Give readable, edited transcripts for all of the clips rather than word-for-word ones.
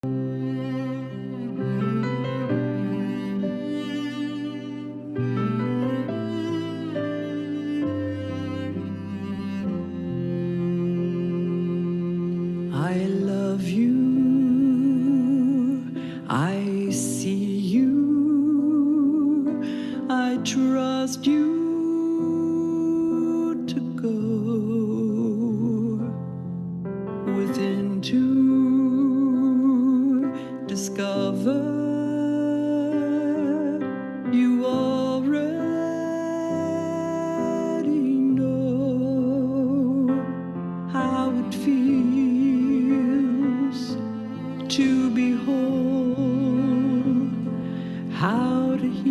I love you, I see you, I trust you to go within to discover you already know how it feels to be whole, how to heal.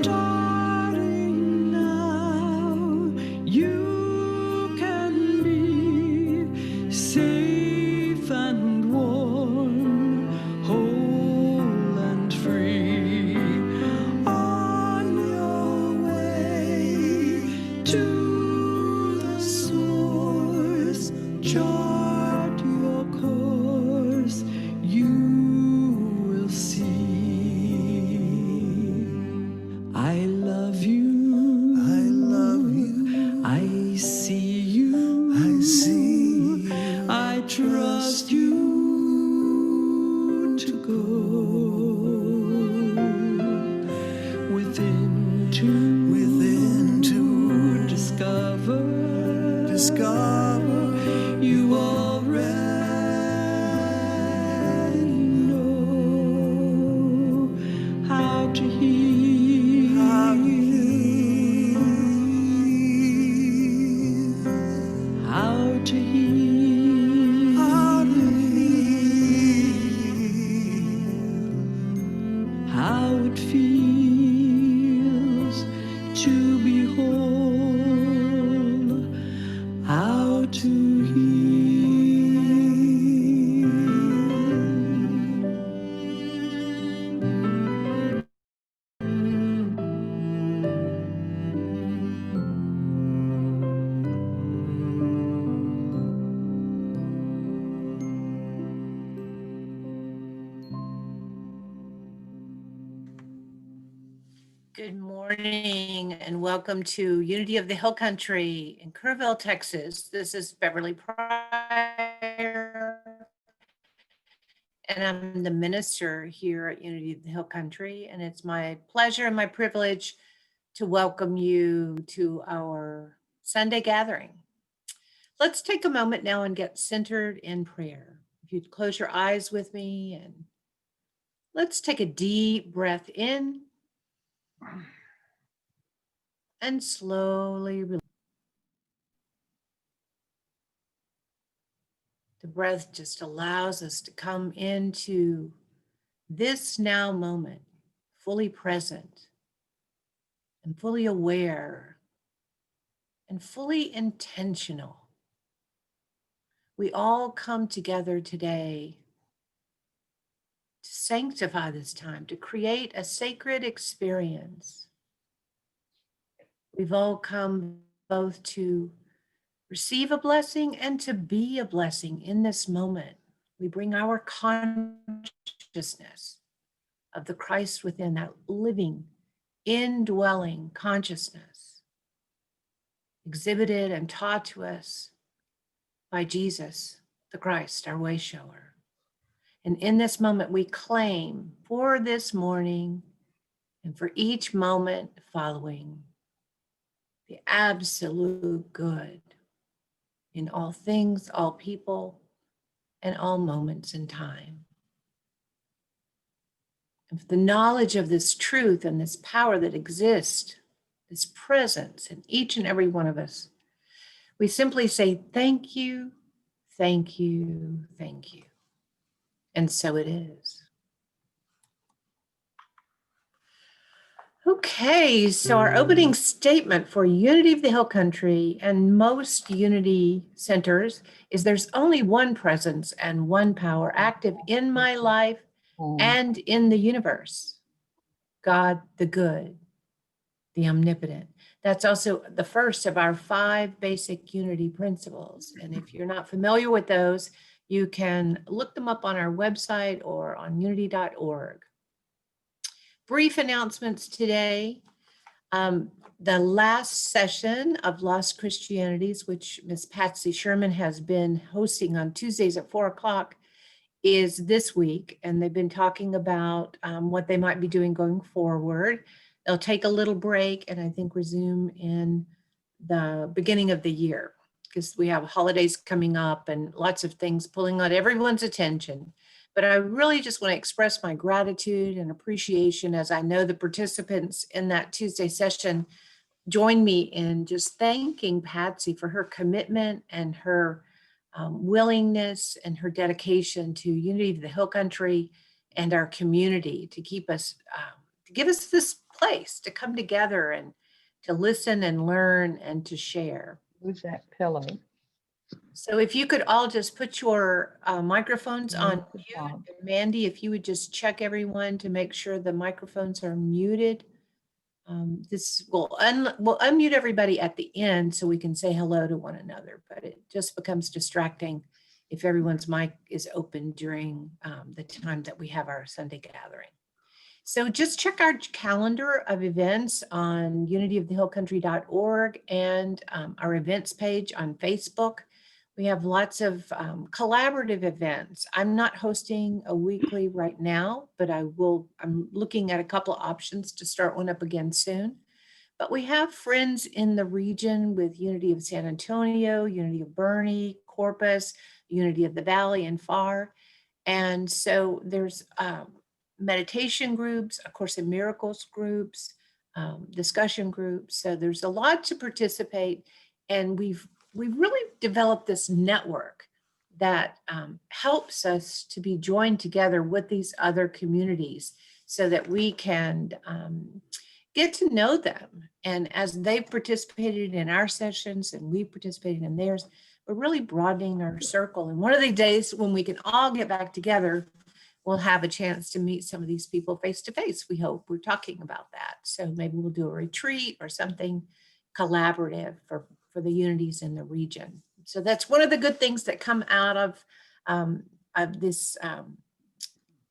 Starting now, you can be safe and warm, whole and free, on your way to the source. Chart your course, you will see. I love you, I love you, I see you, I see, I trust you to go within to discover you already know how to heal, how to heal, how it feels to be whole, how to heal. Good morning and welcome to Unity of the Hill Country in Kerrville, Texas. This is Beverly Pryor, and I'm the minister here at Unity of the Hill Country, and it's my pleasure and my privilege to welcome you to our Sunday gathering. Let's take a moment now and get centered in prayer. If you'd close your eyes with me, and let's take a deep breath in and slowly release. The breath just allows us to come into this now moment, fully present and fully aware and fully intentional. We all come together today to sanctify this time, to create a sacred experience. We've all come both to receive a blessing and to be a blessing in this moment. We bring our consciousness of the Christ within, that living, indwelling consciousness, exhibited and taught to us by Jesus, the Christ, our way shower. And in this moment, we claim for this morning and for each moment following the absolute good in all things, all people, and all moments in time. And for the knowledge of this truth and this power that exists, this presence in each and every one of us, we simply say, thank you, thank you, thank you. And so it is. Okay, so our opening statement for Unity of the Hill Country and most Unity centers is there's only one presence and one power active in my life and in the universe. God the good, the omnipotent. That's also the first of our 5 basic Unity principles. And if you're not familiar with those, you can look them up on our website or on unity.org. Brief announcements today. The last session of Lost Christianities, which Miss Patsy Sherman has been hosting on Tuesdays at 4 o'clock, is this week. And they've been talking about what they might be doing going forward. They'll take a little break and I think resume in the beginning of the year because we have holidays coming up and lots of things pulling on everyone's attention. But I really just want to express my gratitude and appreciation as I know the participants in that Tuesday session join me in just thanking Patsy for her commitment and her willingness and her dedication to Unity of the Hill Country and our community to keep us, to give us this place to come together and to listen and learn and to share. Who's that pillow? So if you could all just put your microphones on mute. And Mandy, if you would just check everyone to make sure the microphones are muted. This will we'll unmute everybody at the end so we can say hello to one another, but it just becomes distracting if everyone's mic is open during the time that we have our Sunday gathering. So just check our calendar of events on unityofthehillcountry.org and our events page on Facebook. We have lots of collaborative events. I'm not hosting a weekly right now, but I'm looking at a couple of options to start one up again soon. But we have friends in the region with Unity of San Antonio, Unity of Bernie, Corpus, Unity of the Valley, and FAR. And so there's meditation groups, A Course in Miracles groups, discussion groups. So there's a lot to participate. And we've really developed this network that helps us to be joined together with these other communities so that we can get to know them. And as they've participated in our sessions and we participated in theirs, we're really broadening our circle. And one of the days when we can all get back together, we'll have a chance to meet some of these people face to face. We hope. We're talking about that. So maybe we'll do a retreat or something collaborative for the unities in the region. So that's one of the good things that come out of this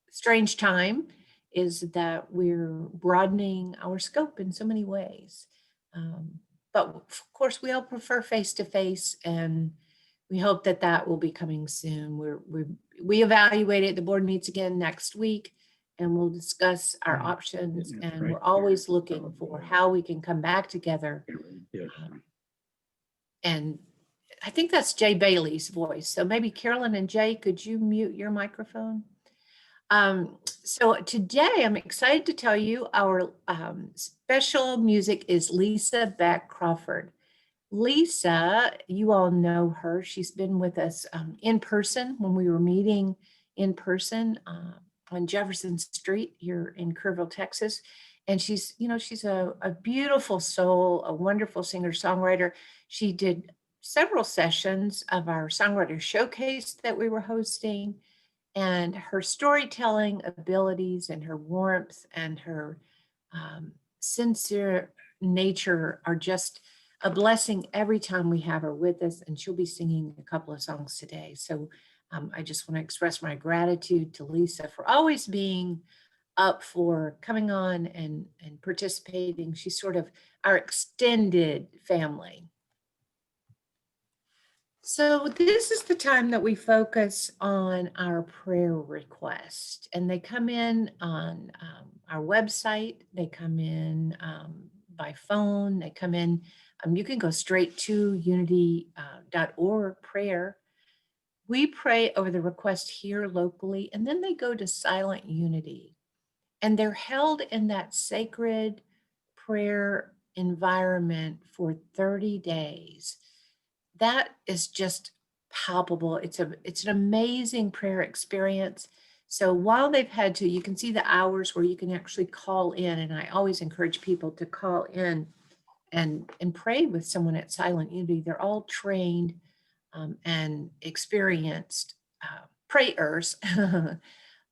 strange time is that we're broadening our scope in so many ways. But of course, we all prefer face-to-face, and we hope that that will be coming soon. We evaluate it. The board meets again next week, and we'll discuss our options. And we're always looking for how we can come back together. And I think that's Jay Bailey's voice. So maybe Carolyn and Jay, could you mute your microphone? So today I'm excited to tell you our special music is Lisa Beck Crawford. Lisa, you all know her. She's been with us in person when we were meeting in person on Jefferson Street here in Kerrville, Texas. And she's a beautiful soul, a wonderful singer-songwriter. She did several sessions of our songwriter showcase that we were hosting, and her storytelling abilities and her warmth and her sincere nature are just a blessing every time we have her with us, and she'll be singing a couple of songs today. So I just want to express my gratitude to Lisa for always being up for coming on and participating. She's sort of our extended family. So this is the time that we focus on our prayer request, and they come in on our website. They come in by phone. They come in, you can go straight to unity.org prayer. We pray over the request here locally, and then they go to Silent Unity, and they're held in that sacred prayer environment for 30 days. That is just palpable. It's an amazing prayer experience. So while they've had to, you can see the hours where you can actually call in. And I always encourage people to call in and pray with someone at Silent Unity. They're all trained and experienced prayers.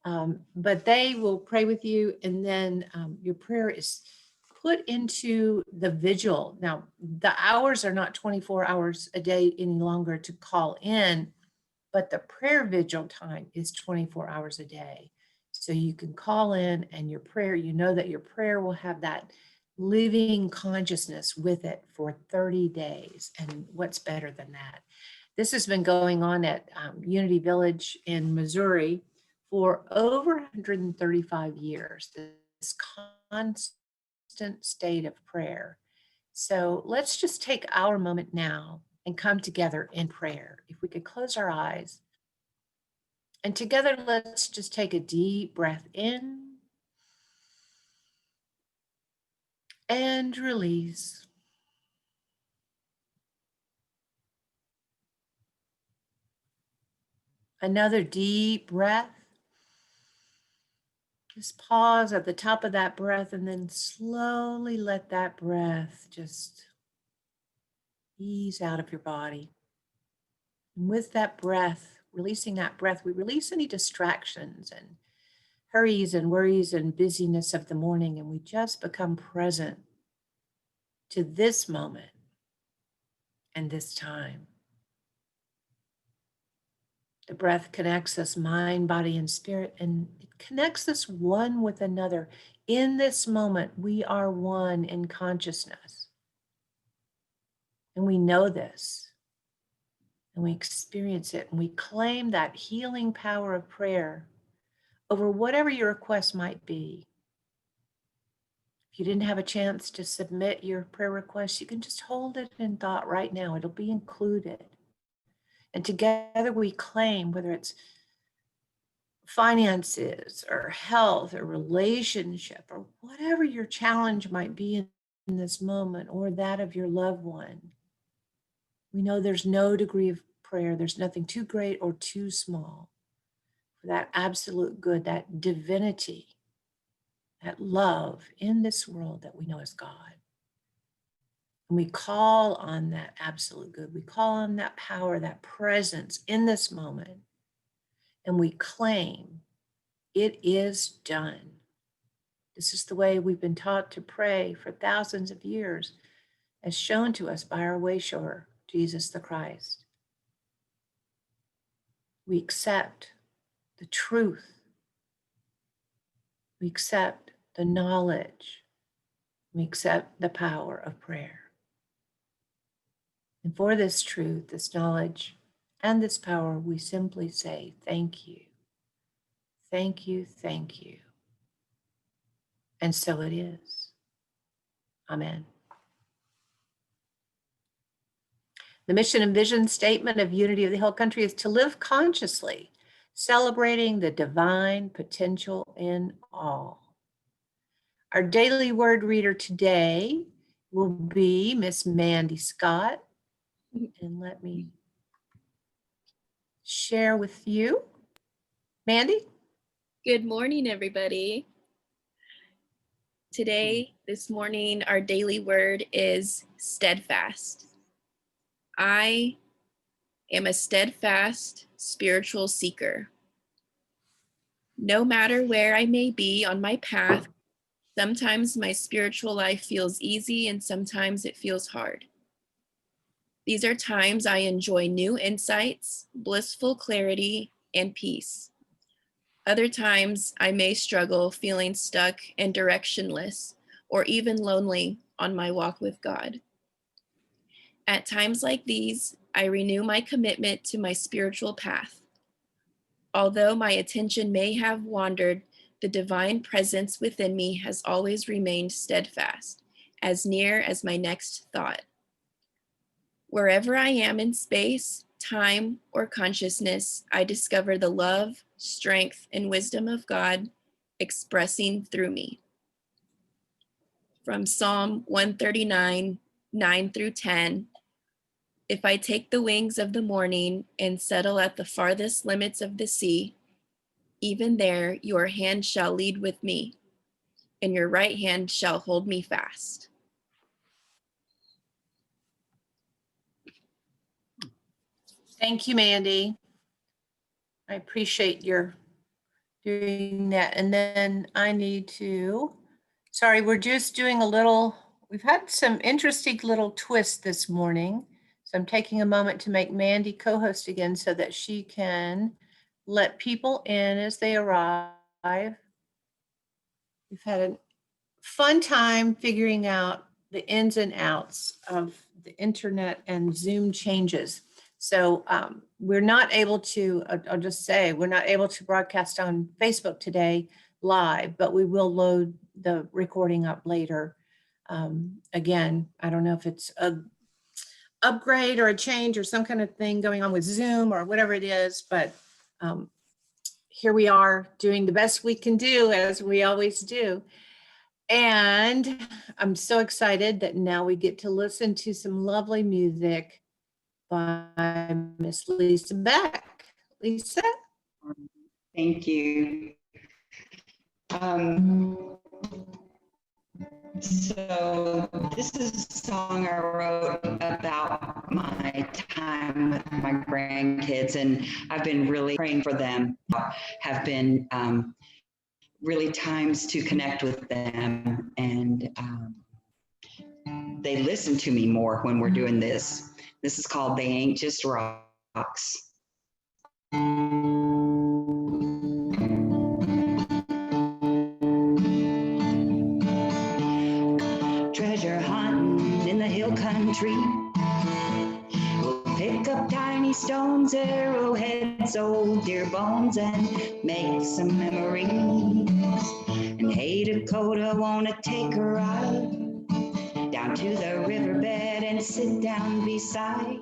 But they will pray with you, and then your prayer is put into the vigil. Now, the hours are not 24 hours a day any longer to call in, but the prayer vigil time is 24 hours a day. So you can call in, and your prayer, you know that your prayer will have that living consciousness with it for 30 days. And what's better than that? This has been going on at Unity Village in Missouri for over 135 years, this constant state of prayer. So let's just take our moment now and come together in prayer. If we could close our eyes, and together let's just take a deep breath in and release. Another deep breath. Just pause at the top of that breath and then slowly let that breath just ease out of your body. And with that breath, releasing that breath, we release any distractions and hurries and worries and busyness of the morning, and we just become present to this moment and this time. The breath connects us mind, body, and spirit, and it connects us one with another. In this moment, we are one in consciousness. And we know this, and we experience it, and we claim that healing power of prayer over whatever your request might be. If you didn't have a chance to submit your prayer request, you can just hold it in thought right now. It'll be included. And together we claim, whether it's finances or health or relationship or whatever your challenge might be in this moment, or that of your loved one. We know there's no degree of prayer, there's nothing too great or too small for that absolute good, that divinity, that love in this world that we know as God. And we call on that absolute good. We call on that power, that presence in this moment. And we claim it is done. This is the way we've been taught to pray for thousands of years, as shown to us by our wayshower, Jesus the Christ. We accept the truth. We accept the knowledge. We accept the power of prayer. And for this truth, this knowledge, and this power, we simply say, thank you. Thank you, thank you. And so it is. Amen. The mission and vision statement of Unity of the Hill Country is to live consciously, celebrating the divine potential in all. Our daily word reader today will be Miss Mandy Scott. And let me share with you. Mandy? Good morning, everybody. Today, this morning, our daily word is steadfast. I am a steadfast spiritual seeker. No matter where I may be on my path, sometimes my spiritual life feels easy and sometimes it feels hard. These are times I enjoy new insights, blissful clarity, and peace. Other times I may struggle feeling stuck and directionless or even lonely on my walk with God. At times like these, I renew my commitment to my spiritual path. Although my attention may have wandered, the divine presence within me has always remained steadfast, as near as my next thought. Wherever I am in space, time, or consciousness, I discover the love, strength, and wisdom of God expressing through me. From Psalm 139, 9 through 10, if I take the wings of the morning and settle at the farthest limits of the sea, Even there, your hand shall lead with me, and your right hand shall hold me fast. Thank you, Mandy. I appreciate your doing that. And then I need to, sorry, we're just doing a little, we've had some interesting little twists this morning. So I'm taking a moment to make Mandy co-host again so that she can let people in as they arrive. We've had a fun time figuring out the ins and outs of the internet and Zoom changes. So we're not able to, I'll just say, we're not able to broadcast on Facebook today live, but we will load the recording up later. Again, I don't know if it's a upgrade or a change or some kind of thing going on with Zoom or whatever it is, but here we are doing the best we can do, as we always do. And I'm so excited that now we get to listen to some lovely music by Miss Lisa Beck. Lisa? Thank you. So this is a song I wrote about my time with my grandkids, and I've been really praying for them. Have been really times to connect with them, and they listen to me more when we're doing this. This is called They Ain't Just Rocks. Treasure hunting in the hill country. We'll pick up tiny stones, arrowheads, old deer bones, and make some memories. And hey, Dakota, wanna take a ride down to the riverbed and sit down beside.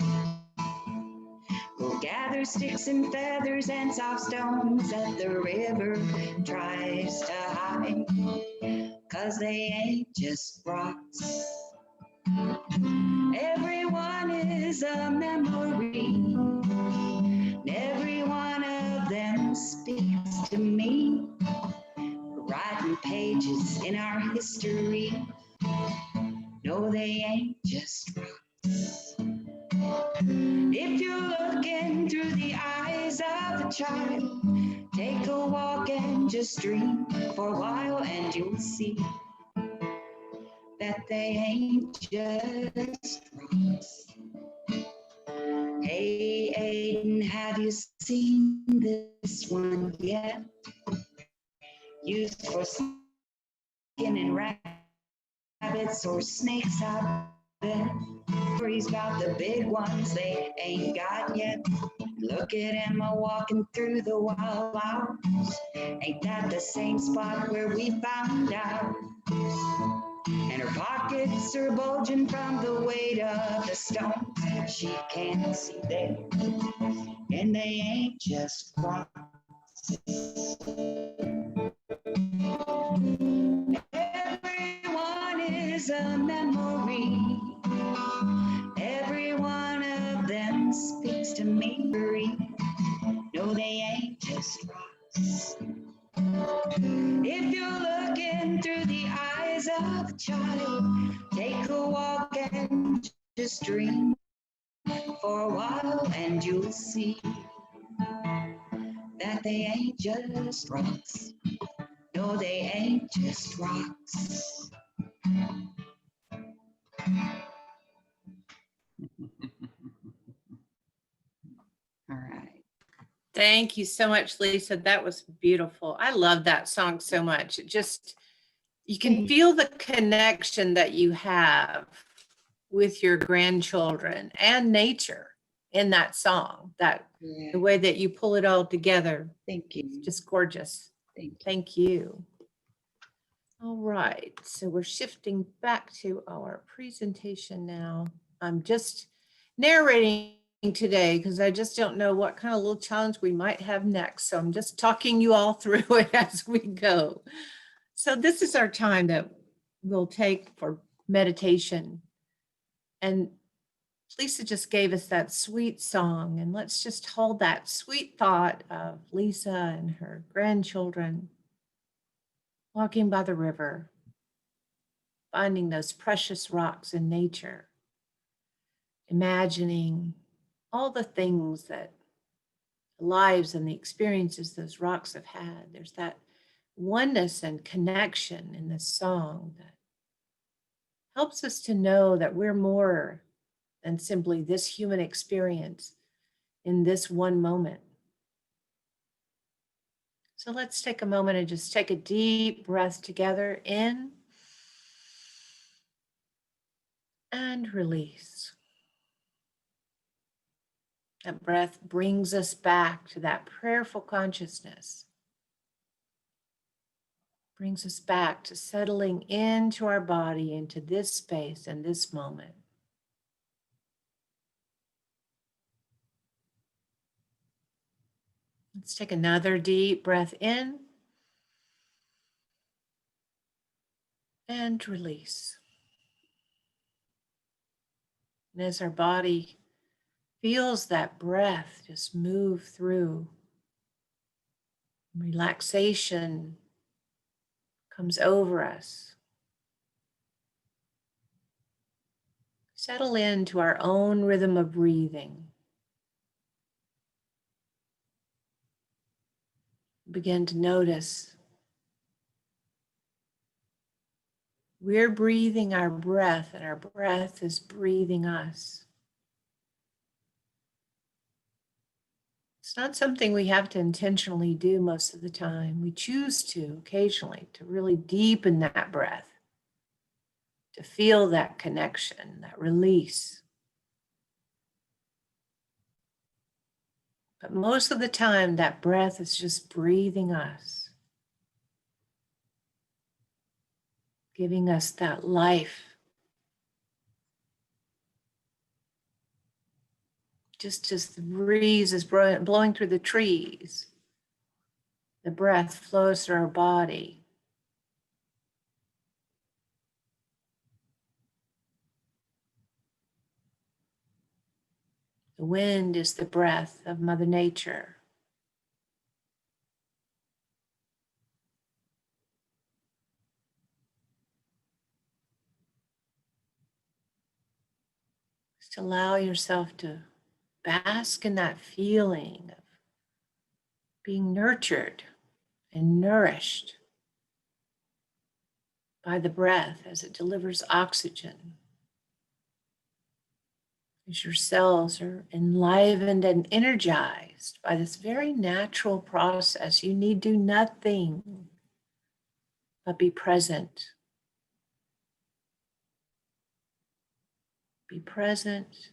We'll gather sticks and feathers and soft stones that the river tries to hide, 'cause they ain't just rocks. Everyone is a memory. Every one of them speaks to me. Writing pages in our history. No, they ain't just rocks. If you're looking through the eyes of a child, take a walk and just dream for a while, and you'll see that they ain't just rocks. Hey, Aiden, have you seen this one yet? Used for skinning rabbits or snakes, I bet. Stories about the big ones they ain't got yet. Look at Emma walking through the wild flowers. Ain't that the same spot where we found ours? And her pockets are bulging from the weight of the stones she can't see there. And they ain't just rocks. Everyone is a memory. Every one of them speaks to me. No, they ain't just rocks. If you're looking through the eyes of a child, take a walk and just dream for a while, and you'll see that they ain't just rocks. No, they ain't just rocks. All right. Thank you so much, Lisa. That was beautiful. I love that song so much. It just, you can feel the connection that you have with your grandchildren and nature in that song, that Yeah. the way that you pull it all together, Thank you. just gorgeous. Thank you. Thank you. All right, so we're shifting back to our presentation now. I'm just narrating today because I just don't know what kind of little challenge we might have next. So I'm just talking you all through it as we go. So this is our time that we'll take for meditation. And Lisa just gave us that sweet song, and let's just hold that sweet thought of Lisa and her grandchildren walking by the river, finding those precious rocks in nature, imagining all the things that the lives and the experiences those rocks have had. There's that oneness and connection in this song that helps us to know that we're more than simply this human experience in this one moment. So let's take a moment and just take a deep breath together, in and release. That breath brings us back to that prayerful consciousness, brings us back to settling into our body, into this space and this moment. Let's take another deep breath in and release. And as our body feels that breath just move through, relaxation comes over us. Settle into our own rhythm of breathing. Begin to notice we're breathing our breath and our breath is breathing us. It's not something we have to intentionally do most of the time. We choose to occasionally to really deepen that breath, to feel that connection, that release. But most of the time, that breath is just breathing us, giving us that life. Just as the breeze is blowing through the trees, the breath flows through our body. The wind is the breath of Mother Nature. Just allow yourself to bask in that feeling of being nurtured and nourished by the breath as it delivers oxygen. As your cells are enlivened and energized by this very natural process, you need do nothing but be present. Be present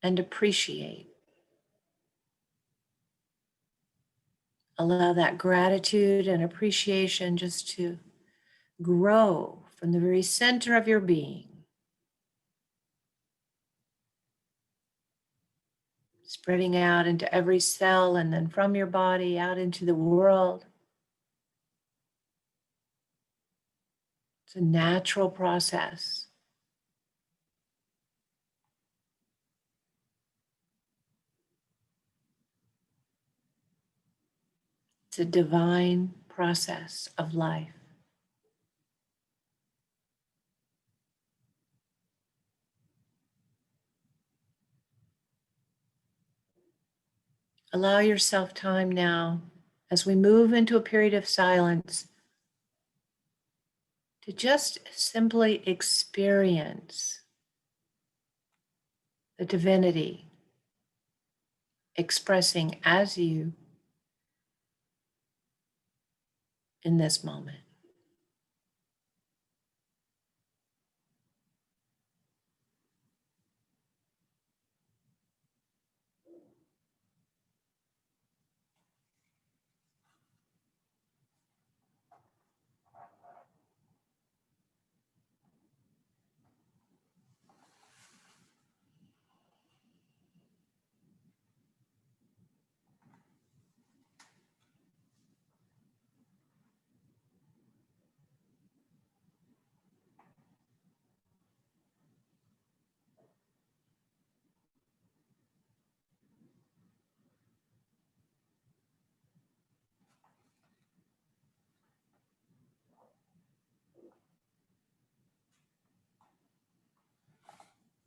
and appreciate. Allow that gratitude and appreciation just to grow from the very center of your being. Spreading out into every cell and then from your body out into the world. It's a natural process. It's a divine process of life. Allow yourself time now as we move into a period of silence to just simply experience the divinity expressing as you in this moment.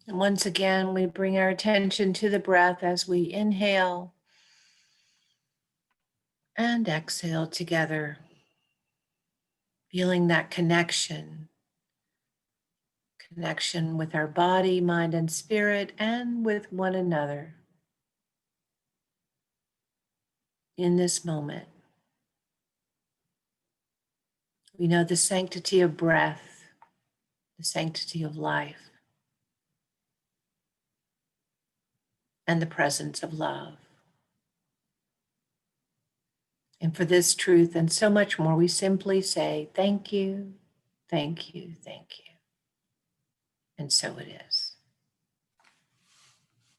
And once again, we bring our attention to the breath as we inhale and exhale together, feeling that connection with our body, mind, and spirit, and with one another in this moment. We know the sanctity of breath, the sanctity of life, and the presence of love. And for this truth and so much more, we simply say, thank you, thank you, thank you. And so it is.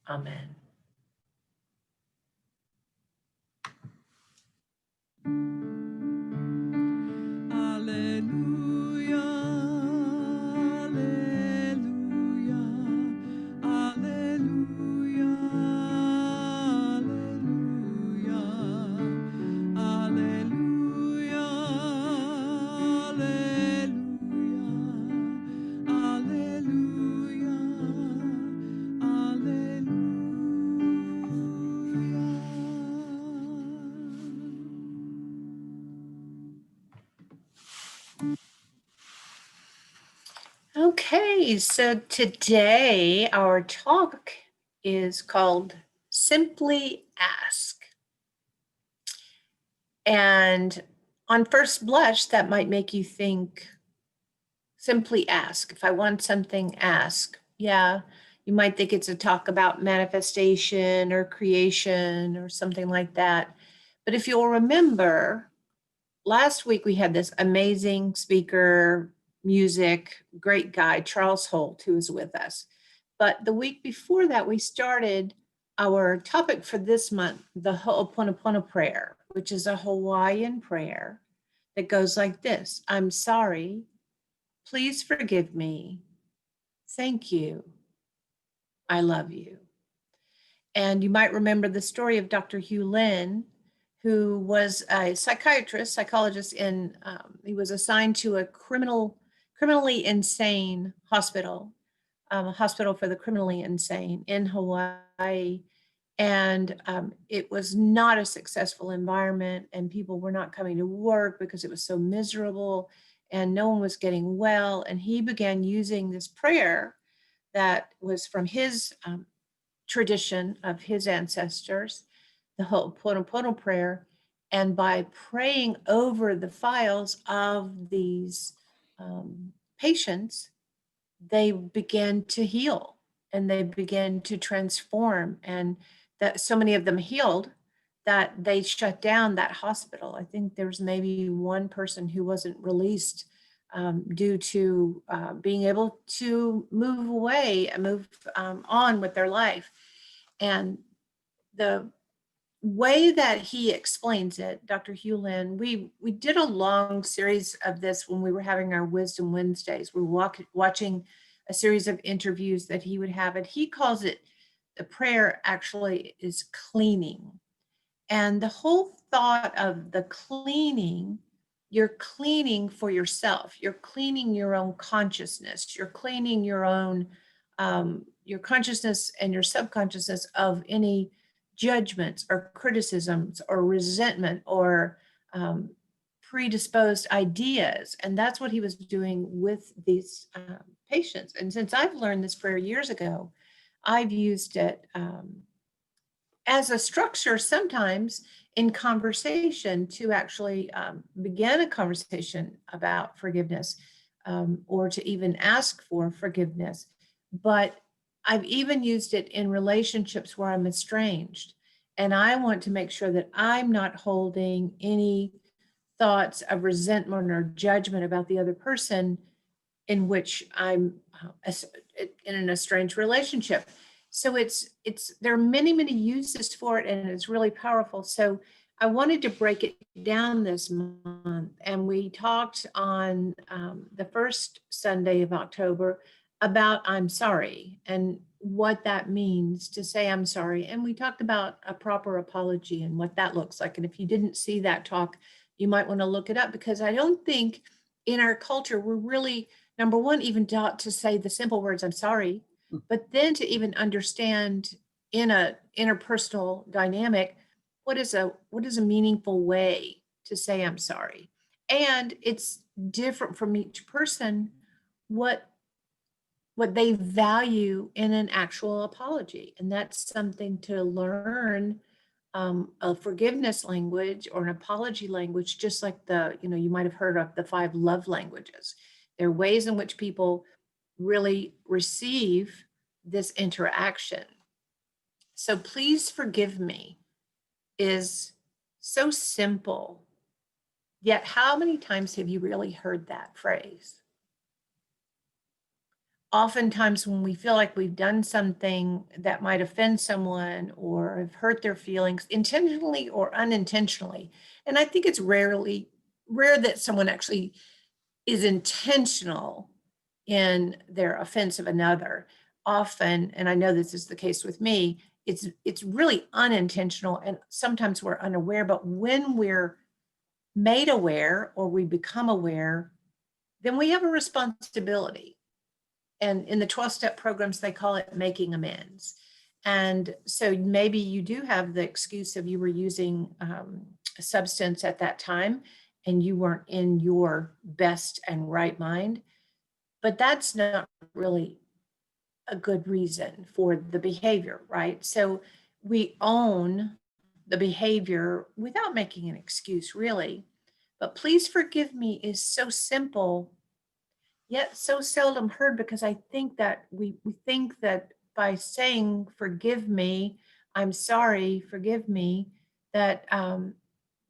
Amen. Alleluia, alleluia, alleluia, alleluia, alleluia, alleluia, alleluia, Okay, so today our talk is called Simply Ask. And on first blush, that might make you think, simply ask. If I want something, ask. Yeah, you might think it's a talk about manifestation or creation or something like that. But if you'll remember, last week we had this amazing speaker, music, great guy, Charles Holt, who was with us. But the week before that, we started our topic for this month, the Ho'oponopono prayer, which is a Hawaiian prayer that goes like this: I'm sorry, please forgive me, thank you, I love you. And you might remember the story of Dr. Hugh Lin, who was a psychologist he was assigned to a criminally insane hospital, a hospital for the criminally insane in Hawaii. And it was not a successful environment, and people were not coming to work because it was so miserable and no one was getting well. And he began using this prayer that was from his tradition of his ancestors, the Ho'oponopono prayer. And by praying over the files of these patients, they began to heal and they began to transform. And that so many of them healed that they shut down that hospital. I think there's maybe one person who wasn't released due to being able to move away and move on with their life. And the way that he explains it, Dr. Hugh Lin, we did a long series of this when we were having our Wisdom Wednesdays. We were watching a series of interviews that he would have, and he calls it, the prayer actually is cleaning. And the whole thought of the cleaning, you're cleaning for yourself. You're cleaning your own consciousness. You're cleaning your own, your consciousness and your subconsciousness of any judgments or criticisms or resentment or predisposed ideas. And that's what he was doing with these patients. And since I've learned this prayer years ago, I've used it as a structure sometimes in conversation to actually begin a conversation about forgiveness or to even ask for forgiveness. But I've even used it in relationships where I'm estranged. And I want to make sure that I'm not holding any thoughts of resentment or judgment about the other person in which I'm in an estranged relationship. So there are many uses for it, and it's really powerful. So I wanted to break it down this month, and we talked on the first Sunday of October about I'm sorry and what that means to say I'm sorry. And we talked about a proper apology and what that looks like. And if you didn't see that talk, you might want to look it up, because I don't think in our culture we're really, number one, even taught to say the simple words, I'm sorry. But then to even understand in a interpersonal dynamic, what is a meaningful way to say I'm sorry? And it's different from each person what they value in an actual apology. And that's something to learn, a forgiveness language or an apology language, just like you might have heard of the 5 love languages. There are ways in which people really receive this interaction. So please forgive me is so simple. Yet how many times have you really heard that phrase? Oftentimes when we feel like we've done something that might offend someone or have hurt their feelings intentionally or unintentionally, and I think it's rare that someone actually is intentional in their offense of another. Often, and I know this is the case with me, it's really unintentional, and sometimes we're unaware. But when we're made aware or we become aware, then we have a responsibility. And in the 12-step programs, they call it making amends. And so maybe you do have the excuse of you were using a substance at that time and you weren't in your best and right mind, but that's not really a good reason for the behavior, right? So we own the behavior without making an excuse, really. But please forgive me is so simple, yet so seldom heard, because I think that we think that by saying, forgive me, I'm sorry, forgive me, that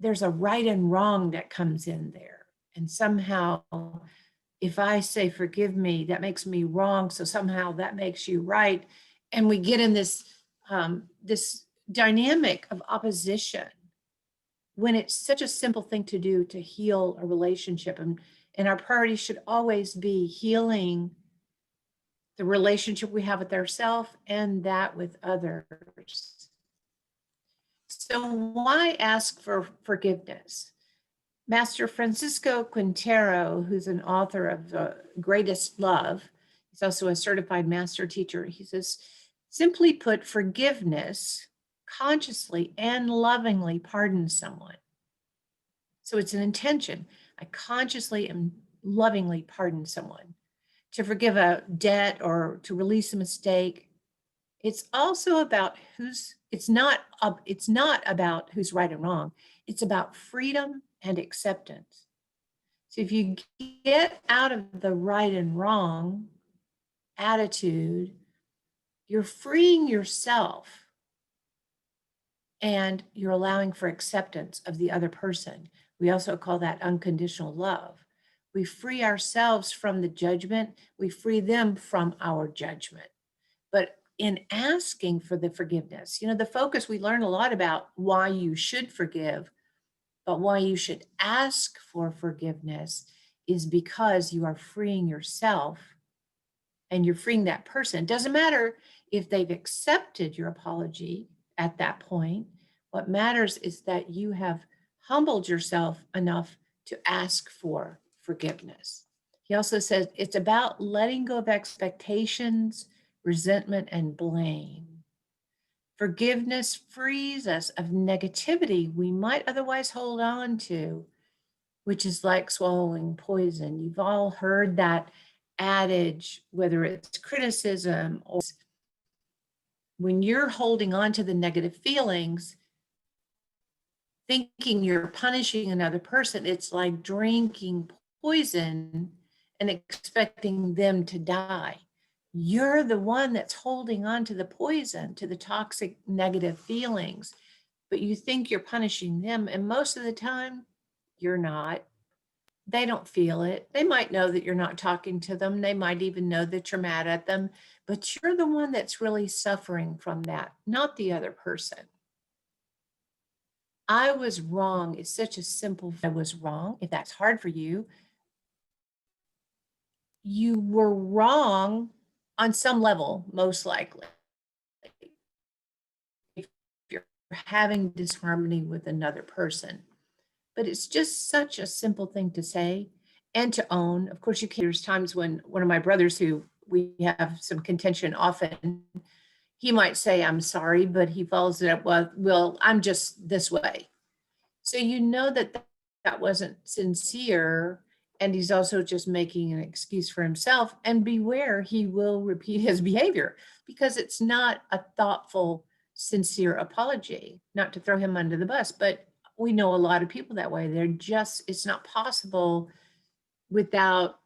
there's a right and wrong that comes in there. And somehow, if I say, forgive me, that makes me wrong. So somehow that makes you right. And we get in this, this dynamic of opposition when it's such a simple thing to do to heal a relationship. And our priority should always be healing the relationship we have with ourselves and that with others. So why ask for forgiveness? Master Francisco Quintero, who's an author of The Greatest Love, he's also a certified master teacher. He says, simply put, forgiveness consciously and lovingly pardons someone. So it's an intention. I consciously and lovingly pardon someone. To forgive a debt or to release a mistake, it's also about it's not about who's right and wrong. It's about freedom and acceptance. So if you get out of the right and wrong attitude, you're freeing yourself and you're allowing for acceptance of the other person. We also call that unconditional love. We free ourselves from the judgment. We free them from our judgment. But in asking for the forgiveness, the focus, we learn a lot about why you should forgive, but why you should ask for forgiveness is because you are freeing yourself and you're freeing that person. It doesn't matter if they've accepted your apology at that point. What matters is that you have humbled yourself enough to ask for forgiveness. He also says it's about letting go of expectations, resentment, and blame. Forgiveness frees us of negativity we might otherwise hold on to, which is like swallowing poison. You've all heard that adage, whether it's criticism or when you're holding on to the negative feelings, thinking you're punishing another person, it's like drinking poison and expecting them to die. You're the one that's holding on to the poison, to the toxic negative feelings, but you think you're punishing them. And most of the time, you're not. They don't feel it. They might know that you're not talking to them. They might even know that you're mad at them, but you're the one that's really suffering from that, not the other person. I was wrong is such a simple, I was wrong. If that's hard for you, you were wrong on some level, most likely. If you're having disharmony with another person. But it's just such a simple thing to say and to own. Of course, there's times when one of my brothers who we have some contention often. He might say, I'm sorry, but he follows it up with, well, I'm just this way. So you know that that wasn't sincere, and he's also just making an excuse for himself. And beware, he will repeat his behavior because it's not a thoughtful, sincere apology. Not to throw him under the bus, but we know a lot of people that way. They're just, it's not possible without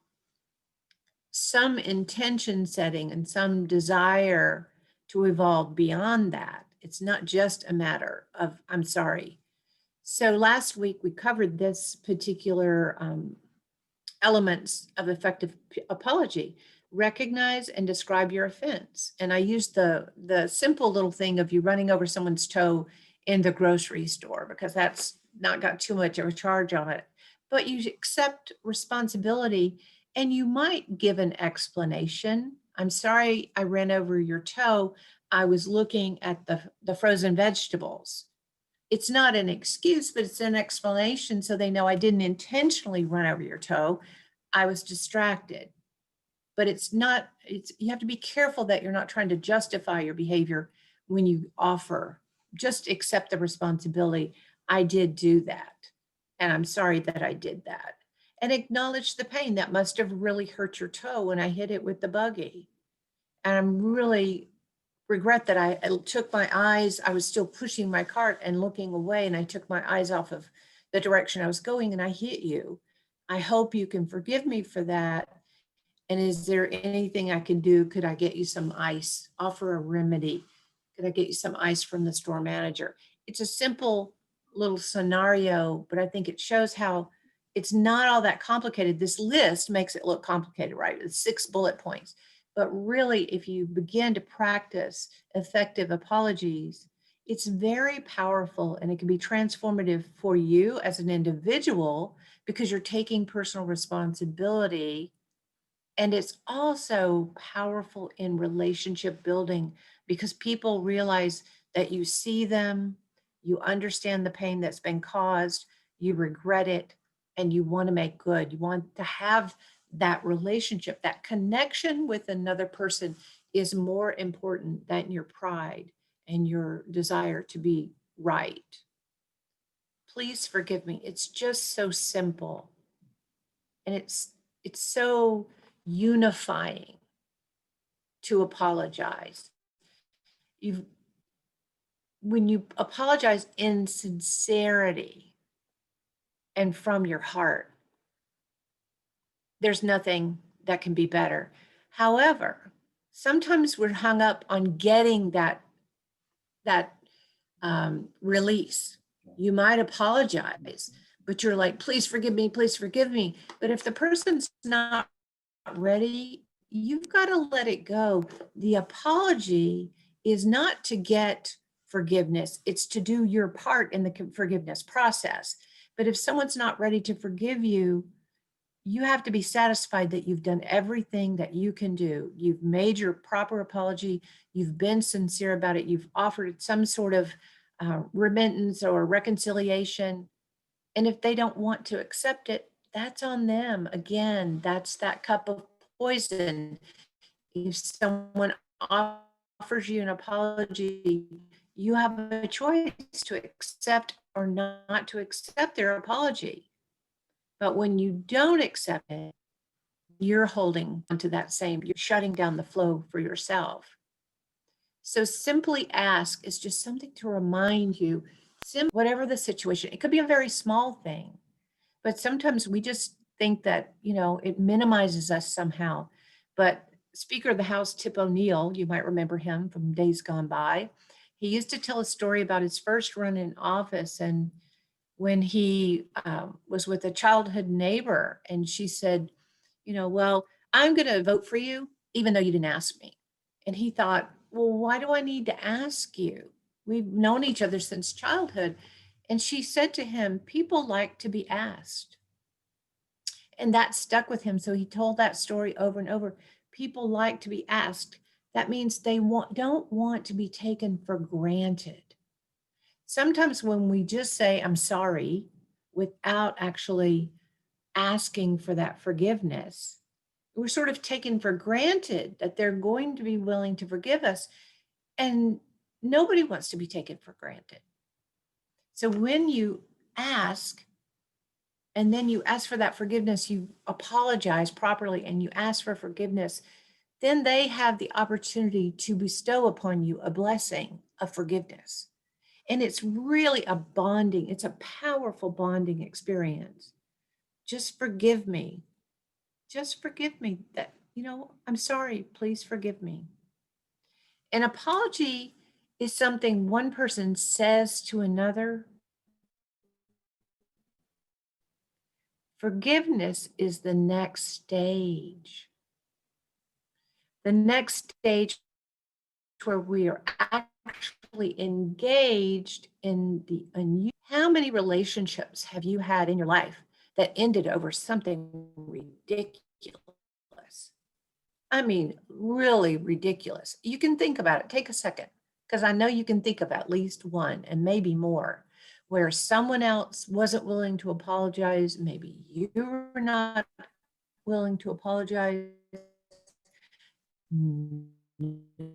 some intention setting and some desire to evolve beyond that. It's not just a matter of, I'm sorry. So last week we covered this particular elements of effective apology. Recognize and describe your offense. And I used the simple little thing of you running over someone's toe in the grocery store, because that's not got too much of a charge on it. But you accept responsibility, and you might give an explanation. I'm sorry I ran over your toe. I was looking at the frozen vegetables. It's not an excuse, but it's an explanation so they know I didn't intentionally run over your toe. I was distracted. But it's not, you have to be careful that you're not trying to justify your behavior when you offer. Just accept the responsibility. I did do that, and I'm sorry that I did that. And acknowledge the pain. That must have really hurt your toe when I hit it with the buggy. And I'm really regret that I took my eyes, I was still pushing my cart and looking away, and I took my eyes off of the direction I was going and I hit you. I hope you can forgive me for that. And is there anything I can do? Could I get you some ice? Offer a remedy. Could I get you some ice from the store manager? It's a simple little scenario, but I think it shows how it's not all that complicated. This list makes it look complicated, right? It's 6 bullet points. But really, if you begin to practice effective apologies, it's very powerful, and it can be transformative for you as an individual because you're taking personal responsibility. And it's also powerful in relationship building because people realize that you see them, you understand the pain that's been caused, you regret it, and you want to make good. You want to have that relationship. That connection with another person is more important than your pride and your desire to be right. Please forgive me. It's just so simple. And it's so unifying to apologize. When you apologize in sincerity and from your heart, there's nothing that can be better. However, sometimes we're hung up on getting that release. You might apologize, but you're like, please forgive me, please forgive me. But if the person's not ready, you've got to let it go. The apology is not to get forgiveness, it's to do your part in the forgiveness process. But if someone's not ready to forgive you, you have to be satisfied that you've done everything that you can do. You've made your proper apology. You've been sincere about it. You've offered some sort of remittance or reconciliation. And if they don't want to accept it, that's on them. Again, that's that cup of poison. If someone offers you an apology, you have a choice to accept or not to accept their apology. But when you don't accept it, you're holding onto that same, you're shutting down the flow for yourself. So simply ask is just something to remind you, whatever the situation, it could be a very small thing, but sometimes we just think that, it minimizes us somehow. But Speaker of the House, Tip O'Neill, you might remember him from days gone by. He used to tell a story about his first run in office, and when he was with a childhood neighbor, and she said, well, I'm going to vote for you, even though you didn't ask me. And he thought, well, why do I need to ask you? We've known each other since childhood. And she said to him, people like to be asked. And that stuck with him. So he told that story over and over. People like to be asked. That means they don't want to be taken for granted. Sometimes when we just say, I'm sorry, without actually asking for that forgiveness, We're sort of taken for granted that they're going to be willing to forgive us. And nobody wants to be taken for granted. So when you ask, and then you ask for that forgiveness, you apologize properly and you ask for forgiveness, then they have the opportunity to bestow upon you a blessing of forgiveness. And it's really a bonding, it's a powerful bonding experience. Just forgive me. Just forgive me that, I'm sorry, please forgive me. An apology is something one person says to another. Forgiveness is the next stage. The next stage where we are actually engaged in the unusual. How many relationships have you had in your life that ended over something ridiculous? I mean, really ridiculous. You can think about it. Take a second, because I know you can think of at least one and maybe more where someone else wasn't willing to apologize. Maybe you were not willing to apologize.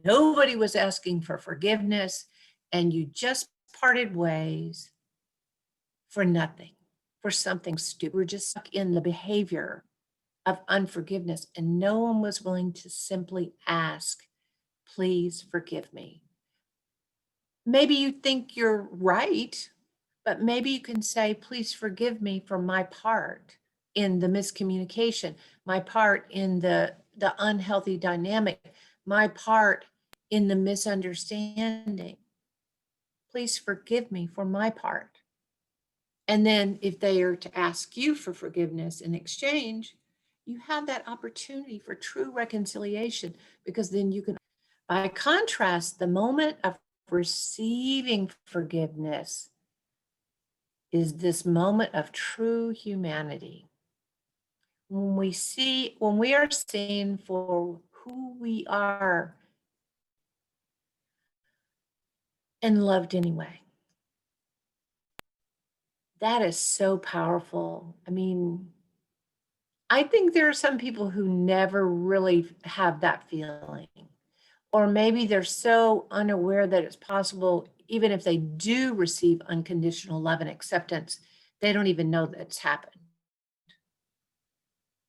Nobody was asking for forgiveness, and you just parted ways for nothing, for something stupid. We're just stuck in the behavior of unforgiveness, and no one was willing to simply ask, please forgive me. Maybe you think you're right, but maybe you can say, please forgive me for my part in the miscommunication, my part in the unhealthy dynamic, my part in the misunderstanding. Please forgive me for my part. And then if they are to ask you for forgiveness in exchange, you have that opportunity for true reconciliation, because then you can, by contrast, the moment of receiving forgiveness is this moment of true humanity. When we are seen for who we are and loved anyway. That is so powerful. I mean, I think there are some people who never really have that feeling, or maybe they're so unaware that it's possible, even if they do receive unconditional love and acceptance, they don't even know that it's happened.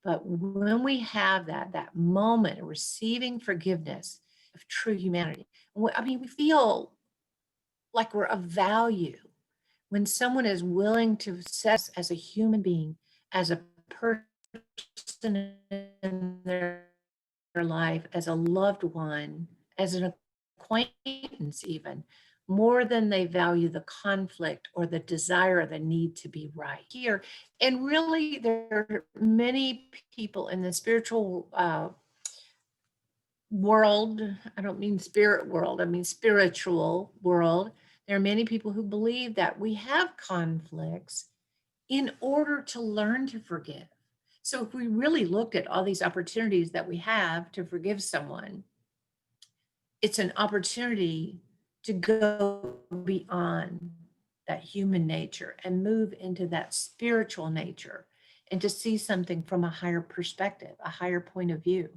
But when we have that moment of receiving forgiveness of true humanity, we feel like we're of value when someone is willing to set us as a human being, as a person in their life, as a loved one, as an acquaintance even, more than they value the conflict or the desire or the need to be right here. And really, there are many people in the spiritual world, I don't mean spirit world, I mean spiritual world. There are many people who believe that we have conflicts in order to learn to forgive. So if we really looked at all these opportunities that we have to forgive someone, it's an opportunity to go beyond that human nature and move into that spiritual nature, and to see something from a higher perspective, a higher point of view.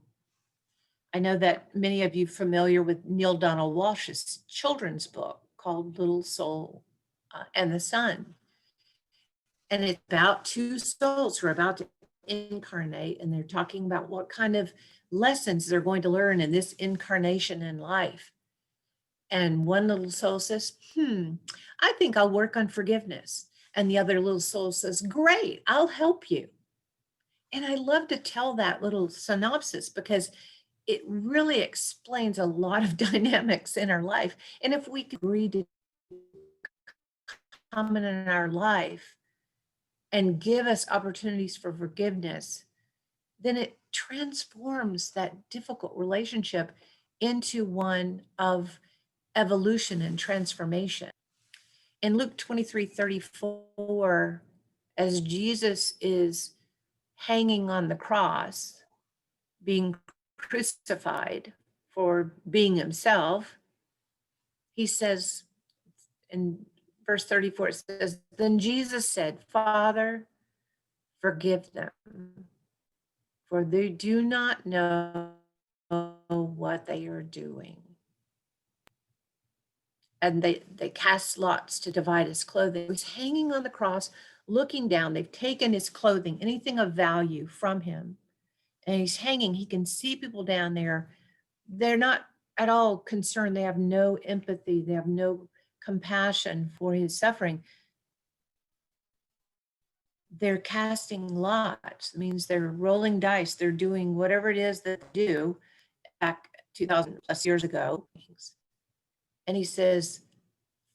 I know that many of you are familiar with Neil Donald Walsh's children's book called Little Soul and the Sun. And it's about two souls who are about to incarnate, and they're talking about what kind of lessons they're going to learn in this incarnation in life. And one little soul says, I think I'll work on forgiveness. And the other little soul says, great, I'll help you. And I love to tell that little synopsis because it really explains a lot of dynamics in our life. And if we could agree to come in our life and give us opportunities for forgiveness, then it transforms that difficult relationship into one of evolution and transformation. In Luke 23:34, as Jesus is hanging on the cross, being crucified for being himself, he says in verse 34, it says, then Jesus said, Father, forgive them, for they do not know what they are doing. And they cast lots to divide his clothing. He's hanging on the cross, looking down. They've taken his clothing, anything of value from him. And he's hanging. He can see people down there. They're not at all concerned. They have no empathy. They have no compassion for his suffering. They're casting lots. It means they're rolling dice. They're doing whatever it is that they do back 2,000 plus years ago. And he says,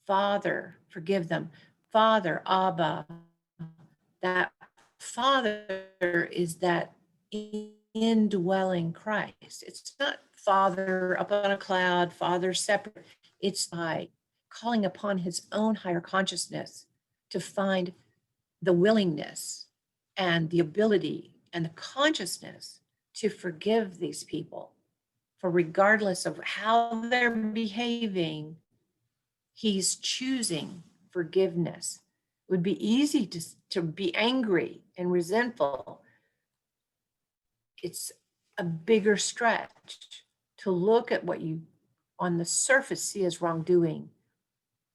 Father, forgive them. Father, Abba. That Father is that indwelling Christ. It's not Father up on a cloud, Father separate. It's by calling upon his own higher consciousness to find the willingness and the ability and the consciousness to forgive these people. For regardless of how they're behaving, he's choosing forgiveness. It would be easy to be angry and resentful. It's a bigger stretch to look at what you on the surface see as wrongdoing,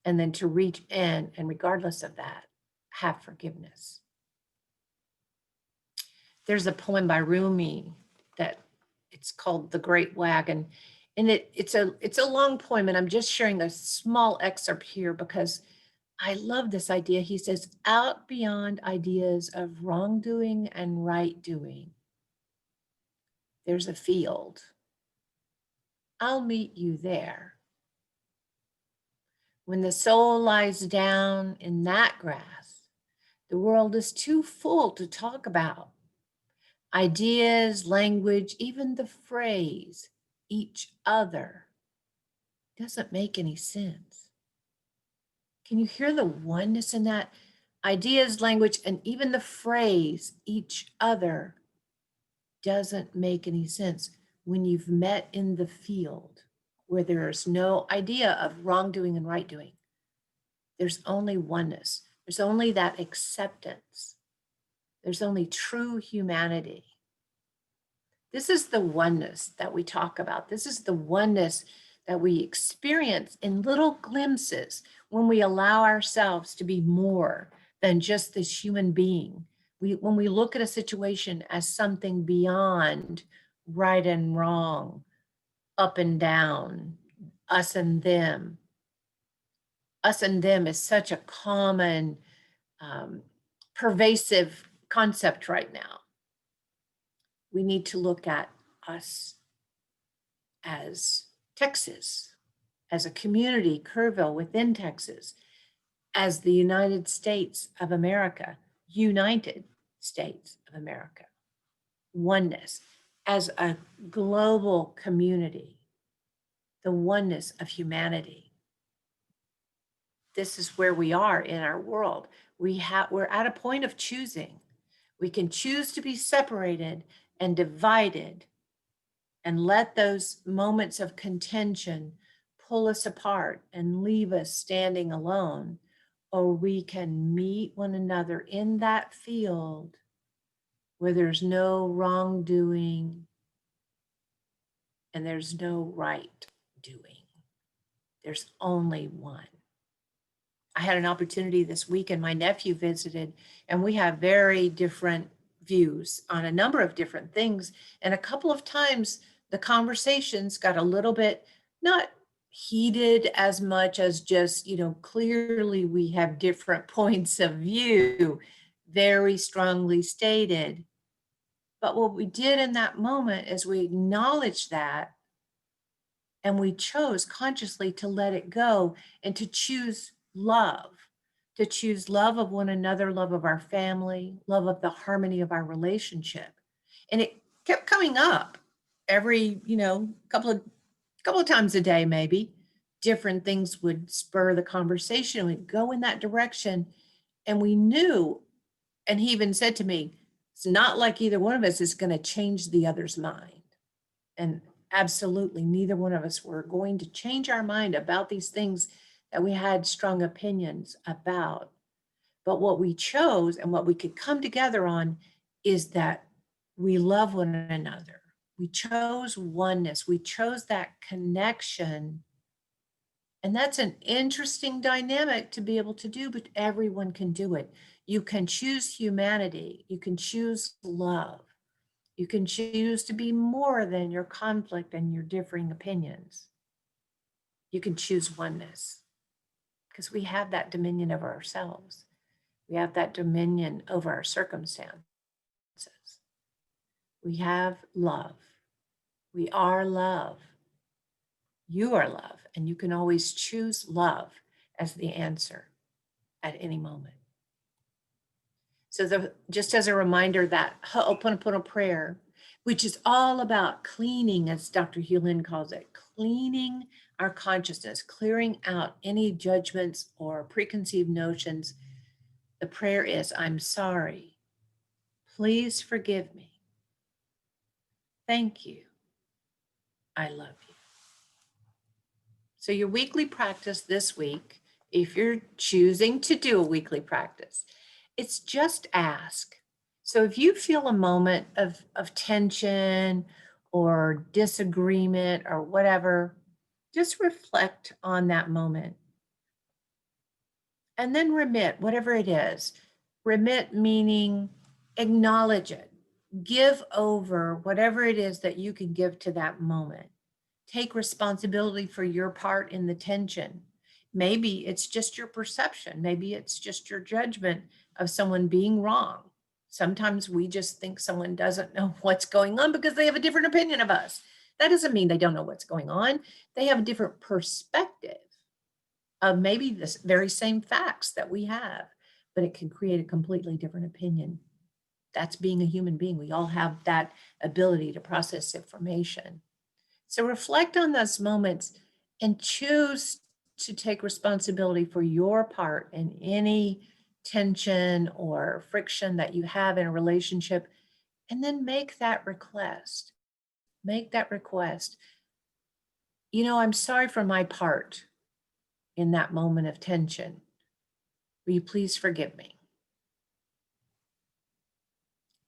and then to reach in and regardless of that, have forgiveness. There's a poem by Rumi that it's called The Great Wagon. And it's a long poem, and I'm just sharing a small excerpt here because I love this idea. He says, out beyond ideas of wrongdoing and right doing, there's a field. I'll meet you there. When the soul lies down in that grass, the world is too full to talk about. Ideas, language, even the phrase, each other, doesn't make any sense. Can you hear the oneness in that? Ideas, language, and even the phrase, each other, doesn't make any sense when you've met in the field where there's no idea of wrongdoing and right doing. There's only oneness. There's only that acceptance. There's only true humanity. This is the oneness that we talk about. This is the oneness that we experience in little glimpses when we allow ourselves to be more than just this human being. When we look at a situation as something beyond right and wrong, up and down, us and them. Us and them is such a common, pervasive concept right now. We need to look at us as Texas, as a community, Kerrville within Texas, as the United States of America, United States of America, oneness, as a global community, the oneness of humanity. This is where we are in our world. We're at a point of choosing. We can choose to be separated and divided and let those moments of contention pull us apart and leave us standing alone, or we can meet one another in that field where there's no wrongdoing and there's no right doing. There's only one. I had an opportunity this weekend. My nephew visited, and we have very different views on a number of different things. And a couple of times the conversations got a little bit not heated as much as just, clearly we have different points of view, very strongly stated. But what we did in that moment is we acknowledged that, and we chose consciously to let it go and to choose love of one another, love of our family, love of the harmony of our relationship. And it kept coming up every, couple of times a day, maybe. Different things would spur the conversation. We'd go in that direction. And we knew, and he even said to me, it's not like either one of us is going to change the other's mind. And absolutely, neither one of us were going to change our mind about these things that we had strong opinions about. But what we chose and what we could come together on is that We love one another. We chose oneness. We chose that connection. And that's an interesting dynamic to be able to do, but everyone can do it. You can choose humanity. You can choose love. You can choose to be more than your conflict and your differing opinions. You can choose oneness because we have that dominion over ourselves. We have that dominion over our circumstances. We have love. We are love. You are love, and you can always choose love as the answer at any moment. So just as a reminder, that Ho'oponopono prayer, which is all about cleaning, as Dr. Hewlin calls it, cleaning our consciousness, clearing out any judgments or preconceived notions. The prayer is, I'm sorry. Please forgive me. Thank you. I love you. So your weekly practice this week, if you're choosing to do a weekly practice, it's just ask. So if you feel a moment of tension or disagreement or whatever, just reflect on that moment. And then remit, whatever it is. Remit meaning acknowledge it. Give over whatever it is that you can give to that moment. Take responsibility for your part in the tension. Maybe it's just your perception. Maybe it's just your judgment of someone being wrong. Sometimes we just think someone doesn't know what's going on because they have a different opinion of us. That doesn't mean they don't know what's going on. They have a different perspective of maybe the very same facts that we have, but it can create a completely different opinion. That's being a human being. We all have that ability to process information. So reflect on those moments and choose to take responsibility for your part in any tension or friction that you have in a relationship, and then make that request. Make that request. You know, I'm sorry for my part in that moment of tension. Will you please forgive me?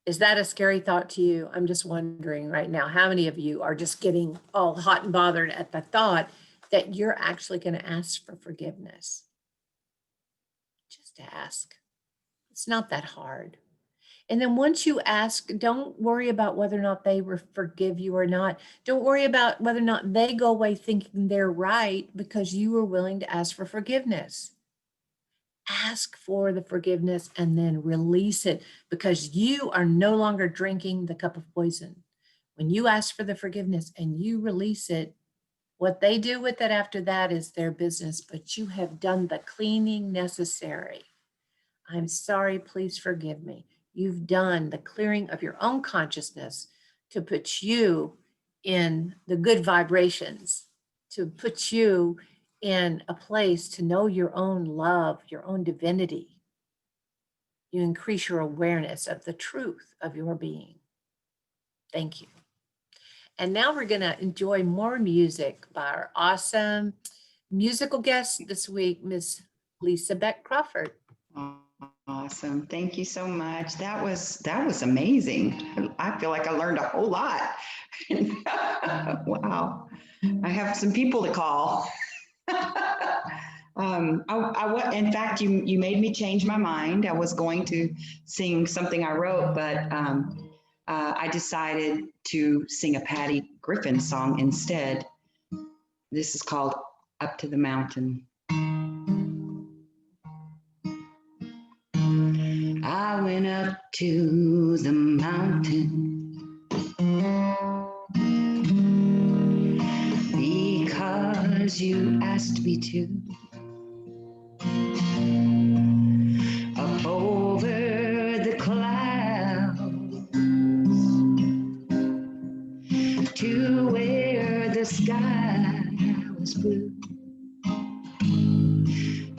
Is that a scary thought to you? I'm just wondering right now, how many of you are just getting all hot and bothered at the thought that you're actually going to ask for forgiveness? Just ask. It's not that hard. And then once you ask, don't worry about whether or not they forgive you or not. Don't worry about whether or not they go away thinking they're right because you were willing to ask for forgiveness. Ask for the forgiveness and then release it, because you are no longer drinking the cup of poison. When you ask for the forgiveness and you release it, what they do with it after that is their business, but you have done the cleaning necessary. I'm sorry, please forgive me. You've done the clearing of your own consciousness to put you in the good vibrations, to put you in a place to know your own love, your own divinity. You increase your awareness of the truth of your being. Thank you. And now we're going to enjoy more music by our awesome musical guest this week, Miss Lisa Beck Crawford. Awesome. Thank you so much. That was amazing. I feel like I learned a whole lot. Wow. I have some people to call. In fact, you made me change my mind. I was going to sing something I wrote, but I decided to sing a Patty Griffin song instead. This is called Up to the Mountain. I went up to the mountain because you asked me to. Up over the clouds to where the sky was blue.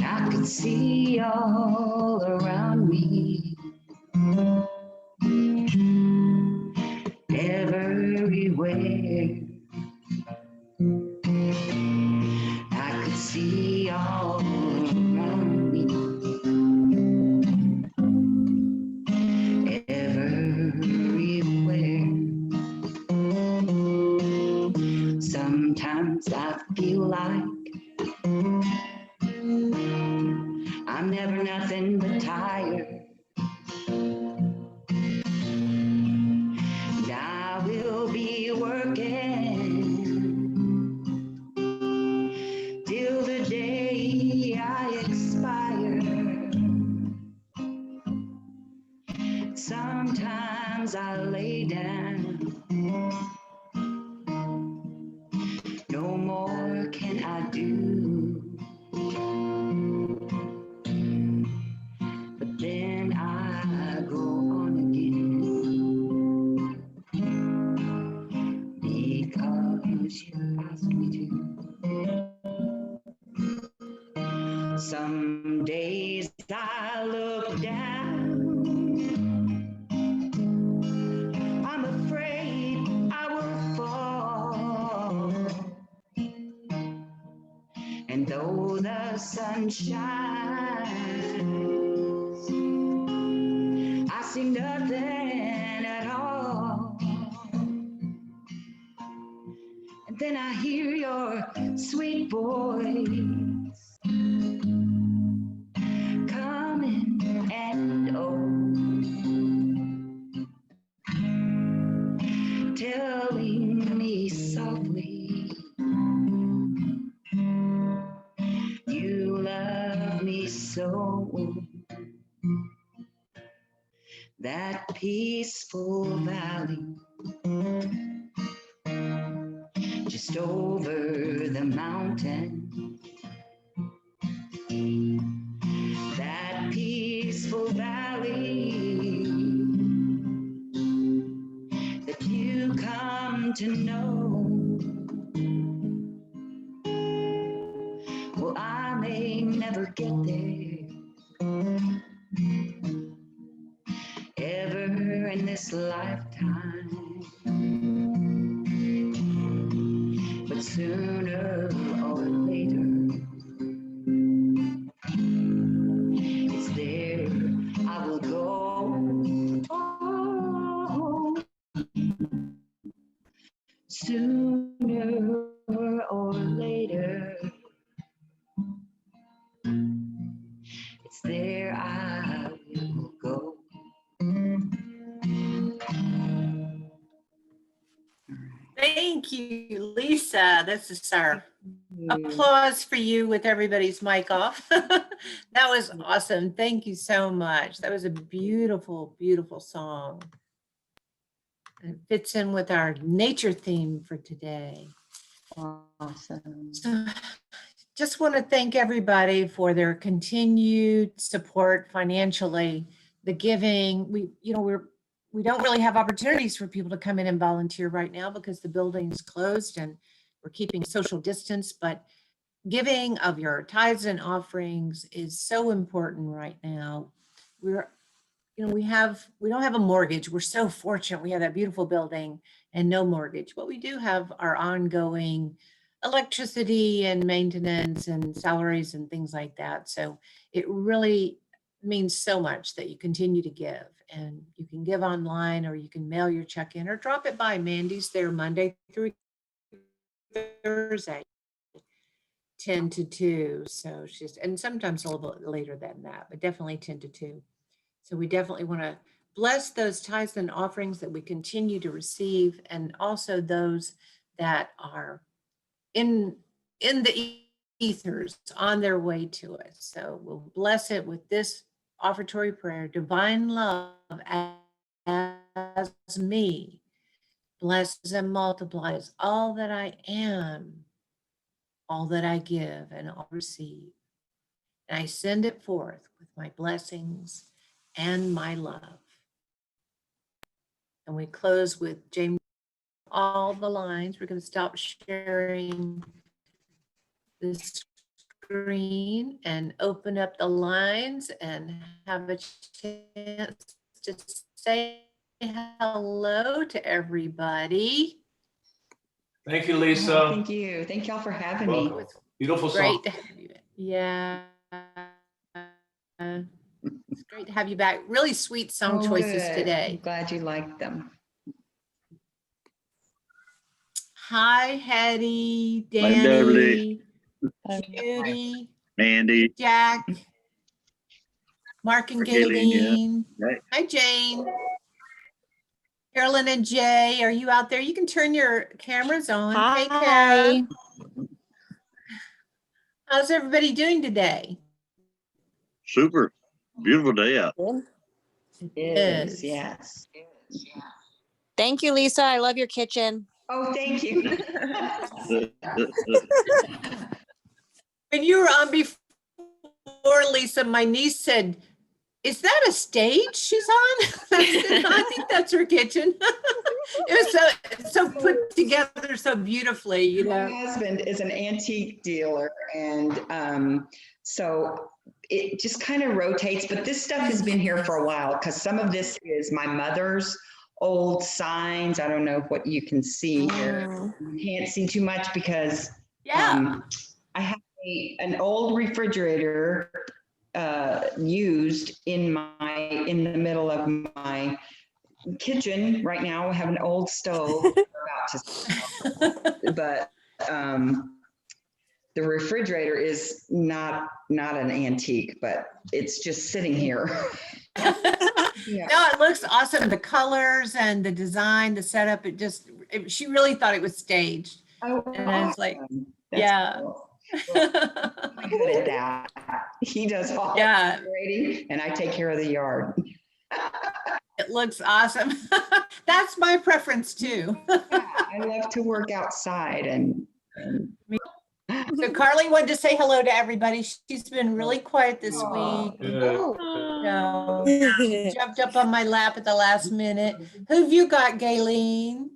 I could see all around me, everywhere. I could see all around me, everywhere. Sometimes I feel like I'm never nothing but tired. And I will be working till the day I expire. Sometimes I lay down. No more can I do. But then I go on again because you asked me to. Some days I look down. I'm afraid I will fall. And though the sun shines, I see nothing at all. And then I hear your sweet voice coming and telling me softly, you love me so. That peaceful valley just over the mountain. That peaceful valley that you come to know. Well, I may never get there ever in this lifetime, but sooner or later it's there I will go. Oh, sooner or later it's there I will go. Thank you, Lisa. This is our applause for you with everybody's mic off. That was awesome. Thank you so much. That was a beautiful, beautiful song. It fits in with our nature theme for today. Awesome. So just want to thank everybody for their continued support financially, the giving. We don't really have opportunities for people to come in and volunteer right now because the building's closed and we're keeping social distance, but giving of your tithes and offerings is so important right now. We don't have a mortgage. We're so fortunate. We have that beautiful building and no mortgage, but we do have our ongoing electricity and maintenance and salaries and things like that. So it really means so much that you continue to give, and you can give online or you can mail your check in or drop it by. Mandy's there Monday through Thursday, 10 to 2. So and sometimes a little bit later than that, but definitely 10 to 2. So we definitely want to bless those tithes and offerings that we continue to receive, and also those that are in the ethers on their way to us. So we'll bless it with this offertory prayer. Divine love as me blesses and multiplies all that I am, all that I give and all receive. And I send it forth with my blessings and my love. And we close with James, all the lines. We're going to stop sharing the screen and open up the lines and have a chance to say hello to everybody. Thank you, Lisa. Oh, thank you. Thank y'all for having me. Welcome. Beautiful song. Great to have you. Yeah. It's great to have you back. Really sweet song choices Good. today. I'm glad you liked them. Hi, Hetty, Hi, Beverly. Danny, Judy, Mandy. Jack, Mark and Gayleen, yeah. Gayleen. Right. Hi, Jane. Carolyn and Jay, are you out there? You can turn your cameras on. Hey, Kara. How's everybody doing today? Super. Beautiful day out. It is, yes. Thank you, Lisa. I love your kitchen. Oh, thank you. When you were on before, Lisa, my niece said, "Is that a stage she's on?" I said, "No, I think that's her kitchen." It was so put together so beautifully, you My know. husband is an antique dealer, and so it just kind of rotates, but this stuff has been here for a while because some of this is my mother's old signs. I don't know what you can see here. You can't see too much because Yeah. I have an old refrigerator used in the middle of my kitchen right now. I have an old stove, but the refrigerator is not an antique, but it's just sitting here. Yeah. No, it looks awesome. The colors and the design, the setup, she really thought it was staged. Oh, And I was like, awesome. That's yeah. cool. Well, I'm good at that. He does all the Yeah, decorating and I take care of the yard. it looks awesome. That's my preference too. I love to work outside and So Carly wanted to say hello to everybody. She's been really quiet this week. Good. So jumped up on my lap at the last minute. Who've you got, Gayleen?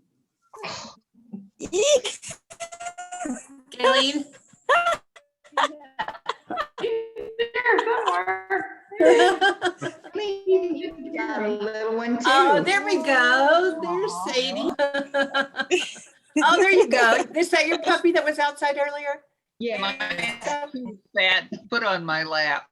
Gayleen? you got a little one too. Oh, there we go. There's Sadie. Oh, there you go. Is that your puppy that was outside earlier? Yeah. That put on my lap.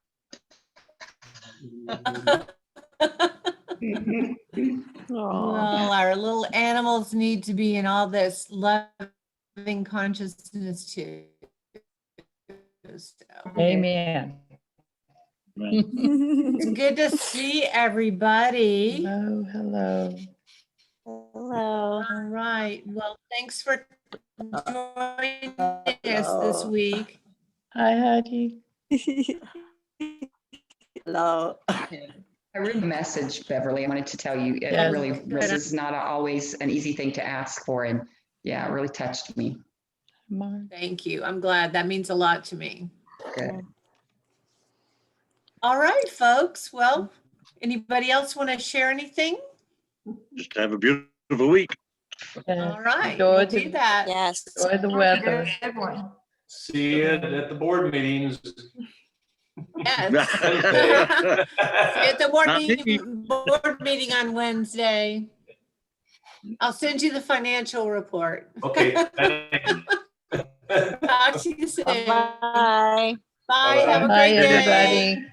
Well, our little animals need to be in all this loving consciousness too. So, Amen. it's good to see everybody. Hello, hello. Hello. All right. Well, thanks for joining us this week. Hi, Heidi. Hello. I read the message, Beverly. I wanted to tell you, it Yes. really, this is not always an easy thing to ask for. And yeah, it really touched me. Mark. Thank you. I'm glad. That means a lot to me. Good. All right, folks. Well, anybody else want to share anything? Just have a beautiful week. All right, Enjoy we'll the- do that. Yes. Enjoy the weather. See you at the board meetings. Yes. See you at the board meeting on Wednesday. I'll send you the financial report. Okay. Thank you. Talk to you soon. Bye. Bye. Have a Bye, great day. everybody.